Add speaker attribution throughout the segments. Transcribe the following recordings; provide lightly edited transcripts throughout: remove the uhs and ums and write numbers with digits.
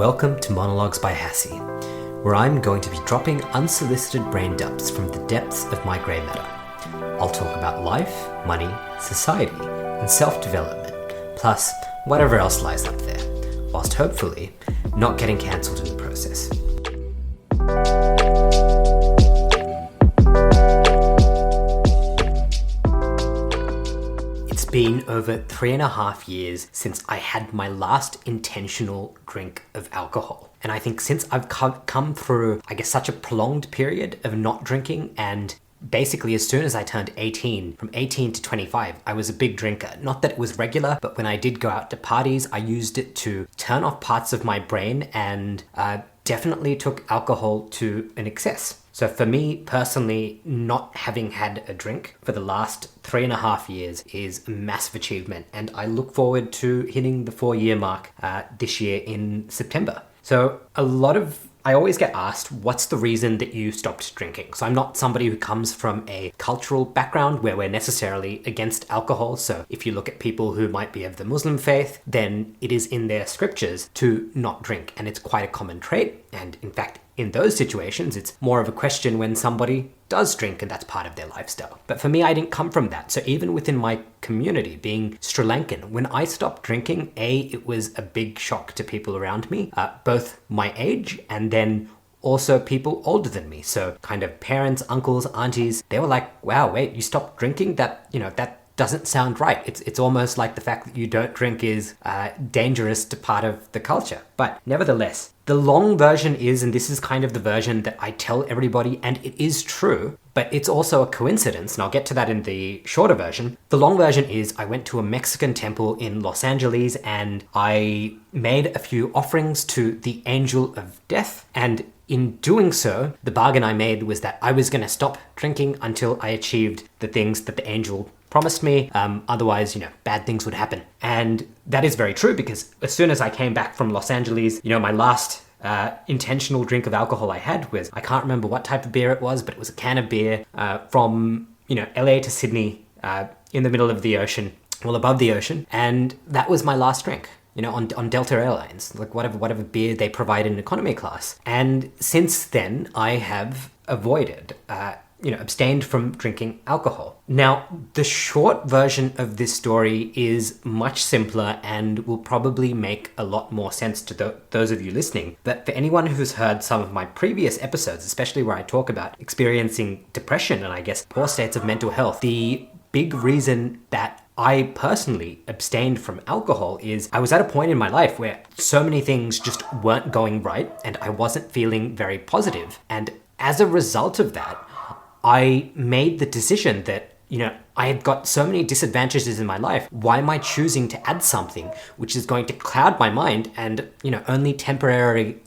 Speaker 1: Welcome to Monologues by Hassie, where I'm going to be dropping unsolicited brain dumps from the depths of my grey matter. I'll talk about life, money, society, and self-development, plus whatever else lies up there, whilst hopefully not getting cancelled in the process. It's been over 3.5 years since I had my last intentional drink of alcohol. And I think since I've come through, such a prolonged period of not drinking, and basically as soon as I turned 18, from 18 to 25, I was a big drinker. Not that it was regular, but when I did go out to parties, I used it to turn off parts of my brain and definitely took alcohol to an excess. So for me personally, not having had a drink for the last 3.5 years is a massive achievement, and I look forward to hitting the 4-year mark this year in September. So I always get asked, what's the reason that you stopped drinking? So I'm not somebody who comes from a cultural background where we're necessarily against alcohol. So if you look at people who might be of the Muslim faith, then it is in their scriptures to not drink. And it's quite a common trait. And in fact, in those situations, it's more of a question when somebody does drink and that's part of their lifestyle. But for me, I didn't come from that. So even within my community, being Sri Lankan, when I stopped drinking, it was a big shock to people around me, both my age and then also people older than me. So kind of parents, uncles, aunties, they were like, wow, wait, you stopped drinking? That doesn't sound right. It's almost like the fact that you don't drink is dangerous to part of the culture. But nevertheless, the long version is, and this is kind of the version that I tell everybody, and it is true, but it's also a coincidence, and I'll get to that in the shorter version. The long version is I went to a Mexican temple in Los Angeles and I made a few offerings to the Angel of Death, and in doing so, the bargain I made was that I was going to stop drinking until I achieved the things that the angel promised me. Otherwise, bad things would happen. And that is very true, because as soon as I came back from Los Angeles, my last intentional drink of alcohol I had was, I can't remember what type of beer it was, but it was a can of beer from, LA to Sydney in the middle of the ocean, well, above the ocean. And that was my last drink. On Delta Airlines, like whatever beer they provide in economy class. And since then, I have avoided, abstained from drinking alcohol. Now, the short version of this story is much simpler and will probably make a lot more sense to those of you listening. But for anyone who's heard some of my previous episodes, especially where I talk about experiencing depression and poor states of mental health, the big reason that I personally abstained from alcohol is I was at a point in my life where so many things just weren't going right and I wasn't feeling very positive. And as a result of that, I made the decision that, I had got so many disadvantages in my life. Why am I choosing to add something which is going to cloud my mind and, only temporarily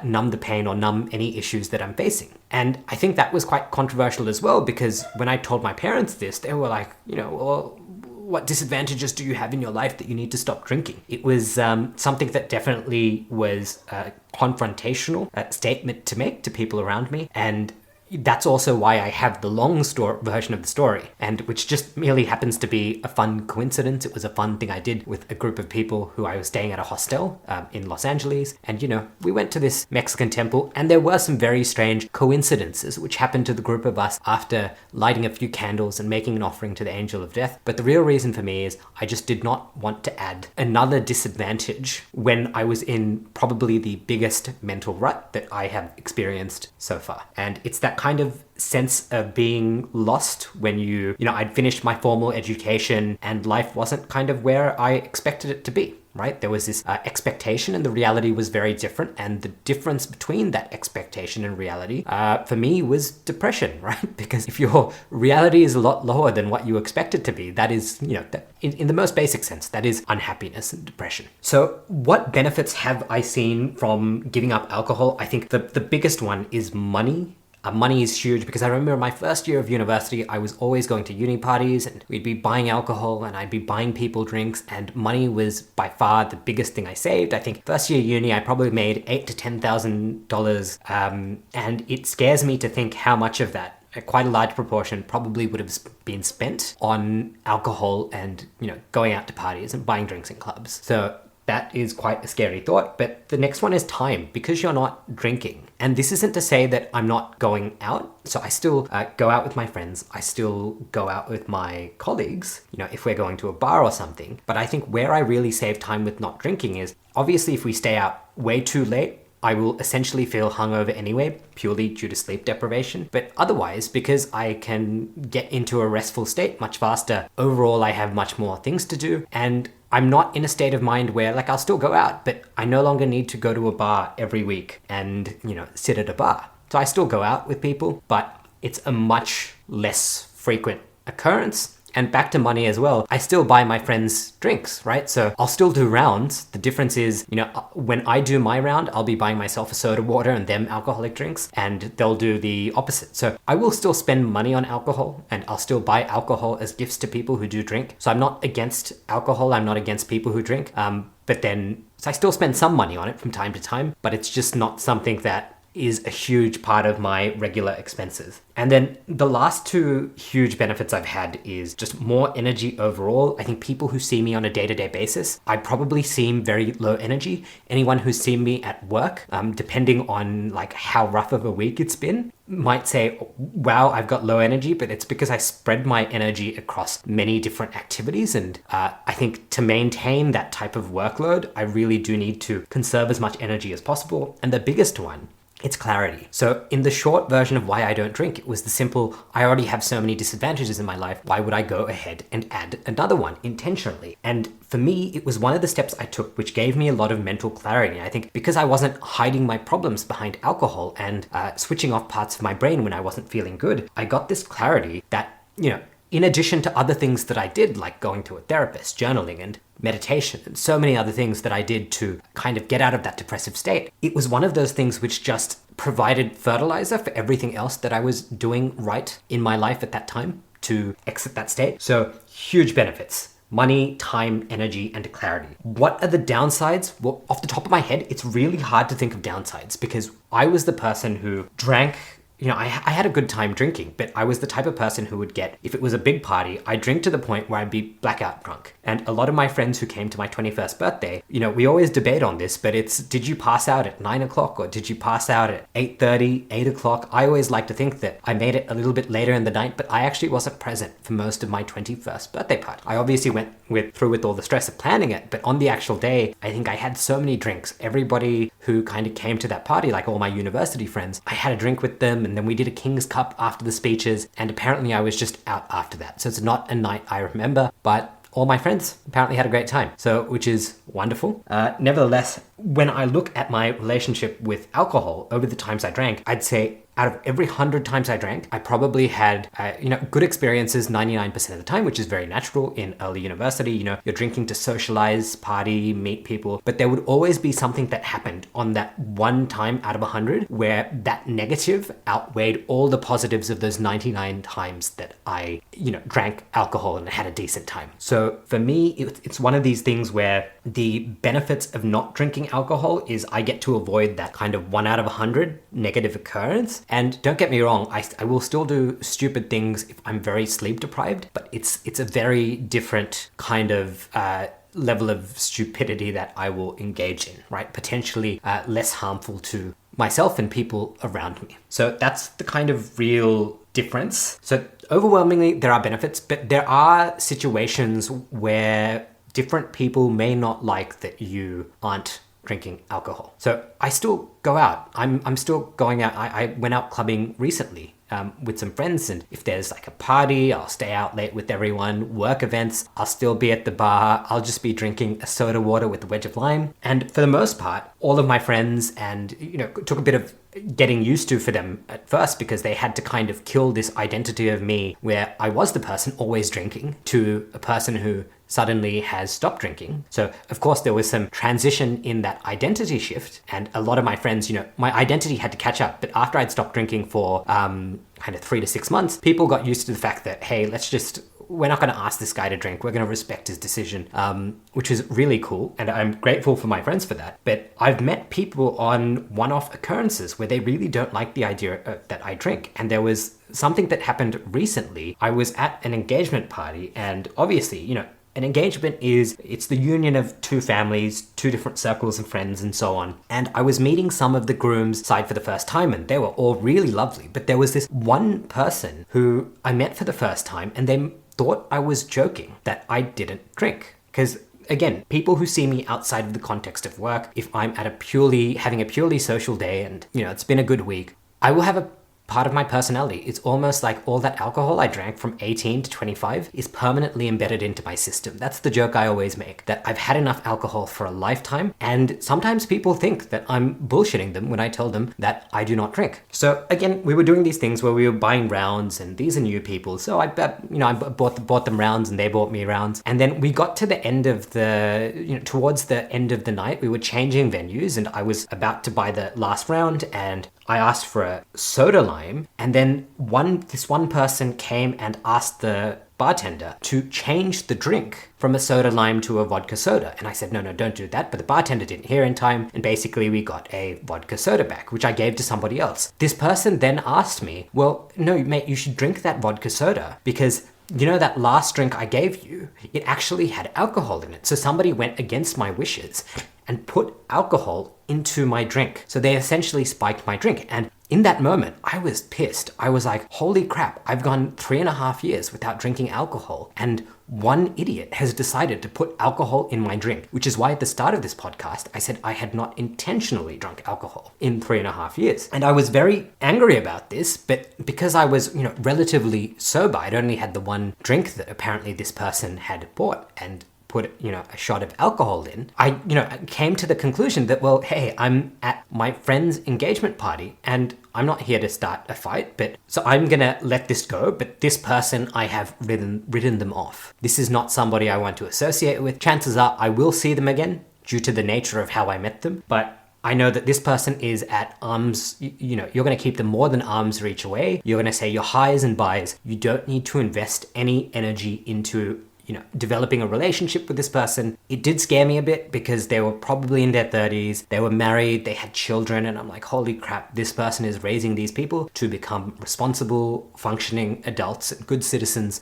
Speaker 1: numb the pain or numb any issues that I'm facing? And I think that was quite controversial as well, because when I told my parents this, they were like, well, what disadvantages do you have in your life that you need to stop drinking? It was something that definitely was a confrontational statement to make to people around me. And that's also why I have the long version of the story, and which just merely happens to be a fun coincidence. It was a fun thing I did with a group of people who I was staying at a hostel in Los Angeles. And, we went to this Mexican temple, and there were some very strange coincidences which happened to the group of us after lighting a few candles and making an offering to the Angel of Death. But the real reason for me is I just did not want to add another disadvantage when I was in probably the biggest mental rut that I have experienced so far. And it's that kind of sense of being lost when I'd finished my formal education and life wasn't kind of where I expected it to be, right? There was this expectation and the reality was very different. And the difference between that expectation and reality for me was depression, right? Because if your reality is a lot lower than what you expect it to be, that is, in the most basic sense, that is unhappiness and depression. So what benefits have I seen from giving up alcohol? I think the biggest one is money. Money is huge, because I remember my first year of university, I was always going to uni parties and we'd be buying alcohol and I'd be buying people drinks, and money was by far the biggest thing I saved. I think first year uni, I probably made $8,000 to $10,000. And it scares me to think how much of that, quite a large proportion, probably would have been spent on alcohol and, going out to parties and buying drinks in clubs. So that is quite a scary thought. But the next one is time, because you're not drinking. And this isn't to say that I'm not going out. So I still go out with my friends. I still go out with my colleagues, if we're going to a bar or something. But I think where I really save time with not drinking is, obviously, if we stay out way too late, I will essentially feel hungover anyway, purely due to sleep deprivation. But otherwise, because I can get into a restful state much faster, overall I have much more things to do. And I'm not in a state of mind where, I'll still go out, but I no longer need to go to a bar every week and, sit at a bar. So I still go out with people, but it's a much less frequent occurrence. And back to money as well, I still buy my friends drinks, right? So I'll still do rounds. The difference is, when I do my round, I'll be buying myself a soda water and them alcoholic drinks, and they'll do the opposite. So I will still spend money on alcohol, and I'll still buy alcohol as gifts to people who do drink. So I'm not against alcohol. I'm not against people who drink. But then, so I still spend some money on it from time to time, but it's just not something that is a huge part of my regular expenses. And then the last two huge benefits I've had is just more energy overall. I think people who see me on a day-to-day basis, I probably seem very low energy. Anyone who's seen me at work, depending on how rough of a week it's been, might say, wow, I've got low energy, but it's because I spread my energy across many different activities. And I think to maintain that type of workload, I really do need to conserve as much energy as possible. And the biggest one, it's clarity. So in the short version of why I don't drink, it was the simple, I already have so many disadvantages in my life. Why would I go ahead and add another one intentionally? And for me, it was one of the steps I took, which gave me a lot of mental clarity. I think because I wasn't hiding my problems behind alcohol and switching off parts of my brain when I wasn't feeling good, I got this clarity that, in addition to other things that I did, like going to a therapist, journaling, and meditation, and so many other things that I did to kind of get out of that depressive state, it was one of those things which just provided fertilizer for everything else that I was doing right in my life at that time to exit that state. So huge benefits. Money, time, energy, and clarity. What are the downsides? Well, off the top of my head, it's really hard to think of downsides because I was the person who drank. I had a good time drinking, but I was the type of person who would get, if it was a big party, I'd drink to the point where I'd be blackout drunk. And a lot of my friends who came to my 21st birthday, we always debate on this, but it's, did you pass out at 9 o'clock or did you pass out at 8:30, 8 o'clock? I always like to think that I made it a little bit later in the night, but I actually wasn't present for most of my 21st birthday party. I obviously went through with all the stress of planning it, but on the actual day, I think I had so many drinks. Everybody who kind of came to that party, like all my university friends, I had a drink with them, and then we did a King's Cup after the speeches, and apparently I was just out after that. So it's not a night I remember, but all my friends apparently had a great time, so which is wonderful. Nevertheless, when I look at my relationship with alcohol over the times I drank, I'd say out of every 100 times I drank, I probably had, good experiences 99% of the time, which is very natural in early university. You're drinking to socialize, party, meet people, but there would always be something that happened on that one time out of 100 where that negative outweighed all the positives of those 99 times that I, drank alcohol and had a decent time. So for me, it's one of these things where the benefits of not drinking alcohol is I get to avoid that kind of 1 out of 100 negative occurrence. And don't get me wrong, I will still do stupid things if I'm very sleep deprived, but it's a very different kind of level of stupidity that I will engage in, right? Potentially less harmful to myself and people around me. So that's the kind of real difference. So overwhelmingly, there are benefits, but there are situations where different people may not like that you aren't drinking alcohol. So I still go out. I'm still going out. I went out clubbing recently with some friends, and if there's like a party, I'll stay out late with everyone. Work events, I'll still be at the bar. I'll just be drinking a soda water with a wedge of lime. And for the most part, all of my friends, and took a bit of getting used to for them at first, because they had to kind of kill this identity of me where I was the person always drinking to a person who suddenly has stopped drinking. So of course there was some transition in that identity shift, and a lot of my friends, my identity had to catch up. But after I'd stopped drinking for kind of 3 to 6 months, people got used to the fact that, hey, we're not going to ask this guy to drink. We're going to respect his decision, which is really cool. And I'm grateful for my friends for that. But I've met people on one-off occurrences where they really don't like the idea that I drink. And there was something that happened recently. I was at an engagement party, and obviously, An engagement it's the union of two families, two different circles of friends and so on. And I was meeting some of the groom's side for the first time, and they were all really lovely. But there was this one person who I met for the first time, and they thought I was joking that I didn't drink. Because again, people who see me outside of the context of work, if I'm at having a purely social day and, it's been a good week, I will have a part of my personality. It's almost like all that alcohol I drank from 18 to 25 is permanently embedded into my system. That's the joke I always make, that I've had enough alcohol for a lifetime, and sometimes people think that I'm bullshitting them when I tell them that I do not drink. So again, we were doing these things where we were buying rounds, and these are new people, so I bought them rounds and they bought me rounds. And then we got to the end of towards the end of the night, we were changing venues, and I was about to buy the last round, and I asked for a soda lime, and then this one person came and asked the bartender to change the drink from a soda lime to a vodka soda. And I said, no, don't do that. But the bartender didn't hear in time, and basically we got a vodka soda back, which I gave to somebody else. This person then asked me, well, no, mate, you should drink that vodka soda because that last drink I gave you, it actually had alcohol in it. So somebody went against my wishes and put alcohol into my drink. So they essentially spiked my drink. And in that moment, I was pissed. I was like, holy crap, I've gone 3.5 years without drinking alcohol, and one idiot has decided to put alcohol in my drink, which is why at the start of this podcast, I said I had not intentionally drunk alcohol in 3.5 years. And I was very angry about this, but because I was, relatively sober, I'd only had the one drink that apparently this person had bought and put, a shot of alcohol in, I came to the conclusion that, well, hey, I'm at my friend's engagement party and I'm not here to start a fight, so I'm gonna let this go, but this person, I have written them off. This is not somebody I want to associate with. Chances are I will see them again due to the nature of how I met them, but I know that this person is at arms, you're going to keep them more than arm's reach away. You're going to say your highs and buys. You don't need to invest any energy into developing a relationship with this person. It did scare me a bit because they were probably in their 30s, they were married, they had children, and I'm like, holy crap, this person is raising these people to become responsible, functioning adults, good citizens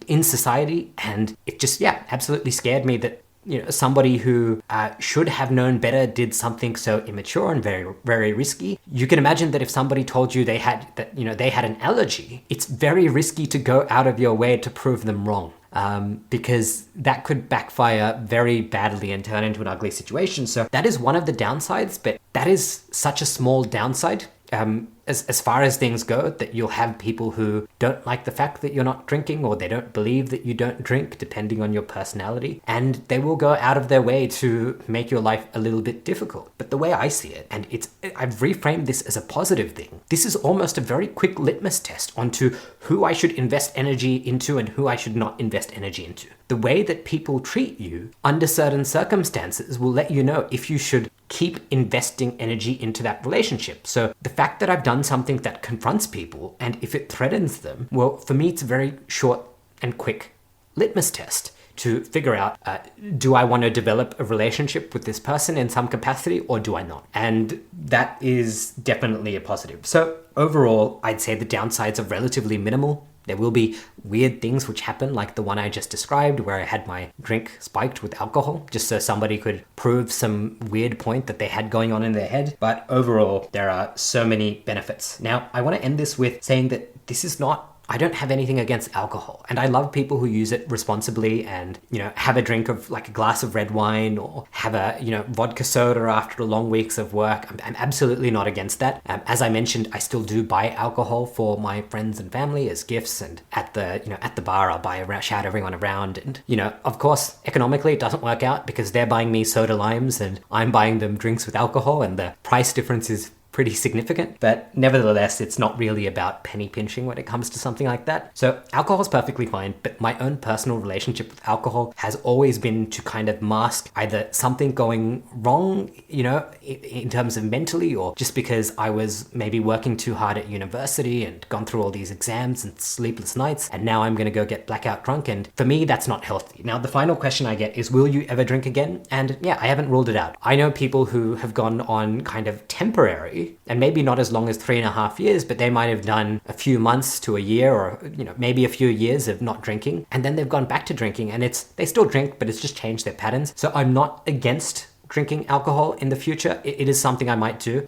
Speaker 1: in society. And it just, absolutely scared me that somebody who should have known better did something so immature and very, very risky. You can imagine that if somebody told you they had an allergy, it's very risky to go out of your way to prove them wrong. Because that could backfire very badly and turn into an ugly situation. So that is one of the downsides, but that is such a small downside. As far as things go, that you'll have people who don't like the fact that you're not drinking, or they don't believe that you don't drink, depending on your personality, and they will go out of their way to make your life a little bit difficult. But the way I see it, and I've reframed this as a positive thing, this is almost a very quick litmus test onto who I should invest energy into and who I should not invest energy into. The way that people treat you under certain circumstances will let you know if you should keep investing energy into that relationship. So the fact that I've done something that confronts people, and if it threatens them, well, for me, it's a very short and quick litmus test to figure out, do I want to develop a relationship with this person in some capacity, or do I not? And that is definitely a positive. So overall, I'd say the downsides are relatively minimal. There will be weird things which happen, like the one I just described, where I had my drink spiked with alcohol, just so somebody could prove some weird point that they had going on in their head. But overall, there are so many benefits. Now, I want to end this with saying that this is not I don't have anything against alcohol, and I love people who use it responsibly and, have a drink of like a glass of red wine, or have a, vodka soda after long weeks of work. I'm absolutely not against that. As I mentioned, I still do buy alcohol for my friends and family as gifts, and at the bar, I'll shout everyone around. And, of course, economically, it doesn't work out because they're buying me soda limes and I'm buying them drinks with alcohol, and the price difference is pretty significant, but nevertheless, it's not really about penny pinching when it comes to something like that. So alcohol is perfectly fine, but my own personal relationship with alcohol has always been to kind of mask either something going wrong, in terms of mentally, or just because I was maybe working too hard at university and gone through all these exams and sleepless nights, and now I'm going to go get blackout drunk. And for me, that's not healthy. Now, the final question I get is, will you ever drink again? And yeah, I haven't ruled it out. I know people who have gone on kind of temporary intensely, and maybe not as long as 3.5 years, but they might have done a few months to a year, or maybe a few years of not drinking, and then they've gone back to drinking, and they still drink, but it's just changed their patterns. So I'm not against drinking alcohol in the future. It is something I might do.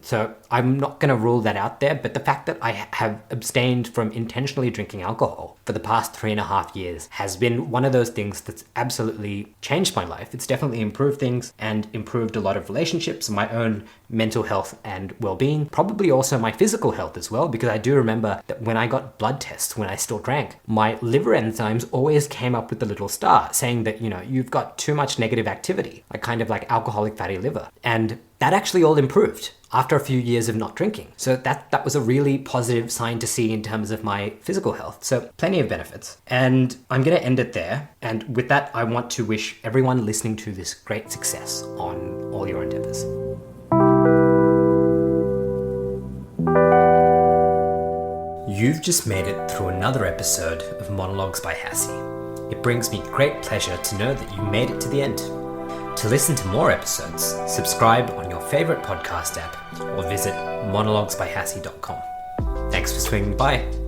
Speaker 1: So I'm not going to rule that out there, but the fact that I have abstained from intentionally drinking alcohol for the past 3.5 years has been one of those things that's absolutely changed my life. It's definitely improved things and improved a lot of relationships, my own mental health and well-being, probably also my physical health as well, because I do remember that when I got blood tests when I still drank, my liver enzymes always came up with a little star saying that, you've got too much negative activity, like kind of like alcoholic fatty liver. And that actually all improved after a few years of not drinking. So that was a really positive sign to see in terms of my physical health. So plenty of benefits. And I'm going to end it there. And with that, I want to wish everyone listening to this great success on all your endeavors. You've just made it through another episode of Monologues by Hassie. It brings me great pleasure to know that you made it to the end. To listen to more episodes, subscribe on your favorite podcast app or visit monologuesbyhassie.com. Thanks for swinging by.